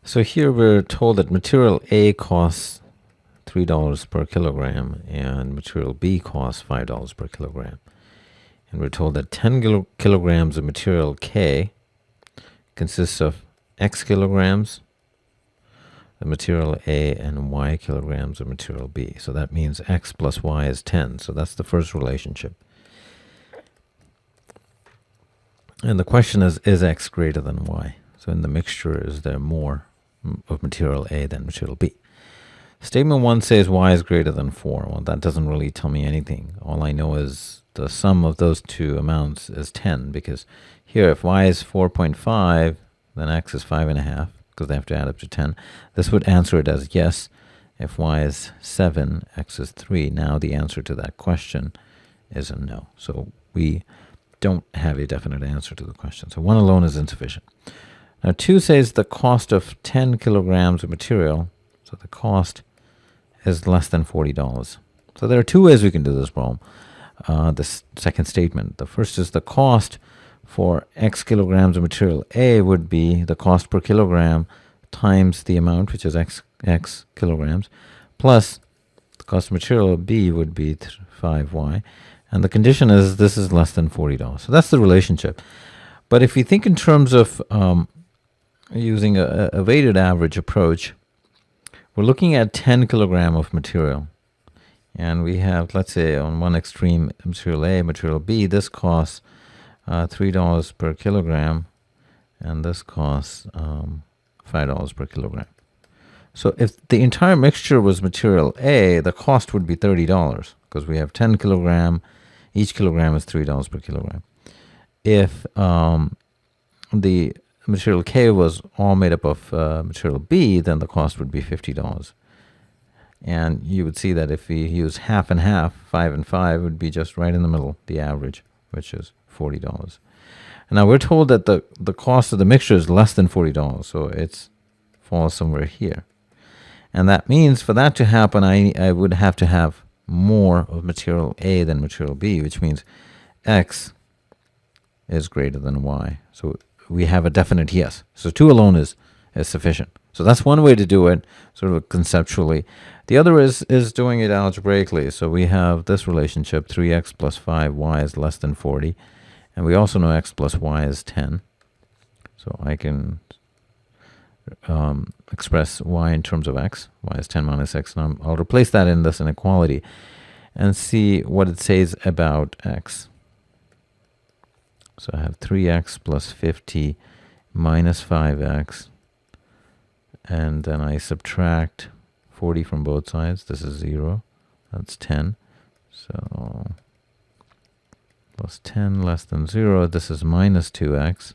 So here we're told that material A costs $3 per kilogram and material B costs $5 per kilogram. And we're told that 10 kilograms of material K consists of X kilograms of material A and Y kilograms of material B. So that means X plus Y is 10. So that's the first relationship. And the question is X greater than Y? So in the mixture, is there more of material A than material B? Statement 1 says Y is greater than 4. Well, that doesn't really tell me anything. All I know is the sum of those two amounts is 10, because here if Y is 4.5, then X is 5.5, because they have to add up to 10. This would answer it as yes. If Y is 7, X is 3. Now the answer to that question is a no. So we don't have a definite answer to the question. So 1 alone is insufficient. Now 2 says the cost of 10 kilograms of material, so the cost is less than $40. So there are two ways we can do this problem. This second statement. The first is the cost for X kilograms of material A would be the cost per kilogram times the amount, which is X kilograms, plus the cost of material B would be 5Y. And the condition is this is less than $40. So that's the relationship. But if you think in terms of using a weighted average approach, we're looking at 10 kilogram of material. And we have, let's say, on one extreme, material A, material B, this costs $3 per kilogram, and this costs $5 per kilogram. So if the entire mixture was material A, the cost would be $30, because we have 10 kilogram, each kilogram is $3 per kilogram. If the material K was all made up of material B, then the cost would be $50. And you would see that if we use half and half, 5 and 5 would be just right in the middle, the average, which is $40. And now we're told that the cost of the mixture is less than $40, so it falls somewhere here. And that means for that to happen, I would have to have more of material A than material B, which means X is greater than Y. So we have a definite yes. So 2 alone is sufficient. So that's one way to do it, sort of conceptually. The other is doing it algebraically. So we have this relationship, 3x plus 5y is less than 40. And we also know x plus y is 10. So I can express y in terms of x. Y is 10 minus x. And I'll replace that in this inequality and see what it says about x. So I have 3x plus 50 minus 5x. And then I subtract 40 from both sides. This is 0. That's 10. So plus 10 less than 0. This is minus 2x.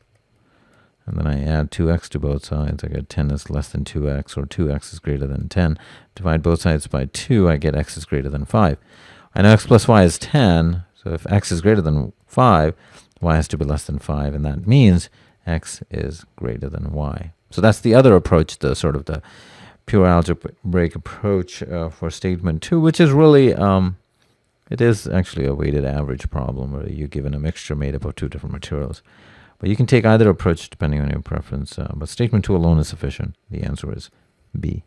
And then I add 2x to both sides. I get 10 is less than 2x, or 2x is greater than 10. Divide both sides by 2. I get x is greater than 5. I know x plus y is 10. So if x is greater than 5, y has to be less than 5. And that means x is greater than y. So that's the other approach, the sort of the pure algebraic approach for statement 2, which is really, it is actually a weighted average problem where you're given a mixture made up of two different materials. But you can take either approach depending on your preference. But statement 2 alone is sufficient. The answer is B.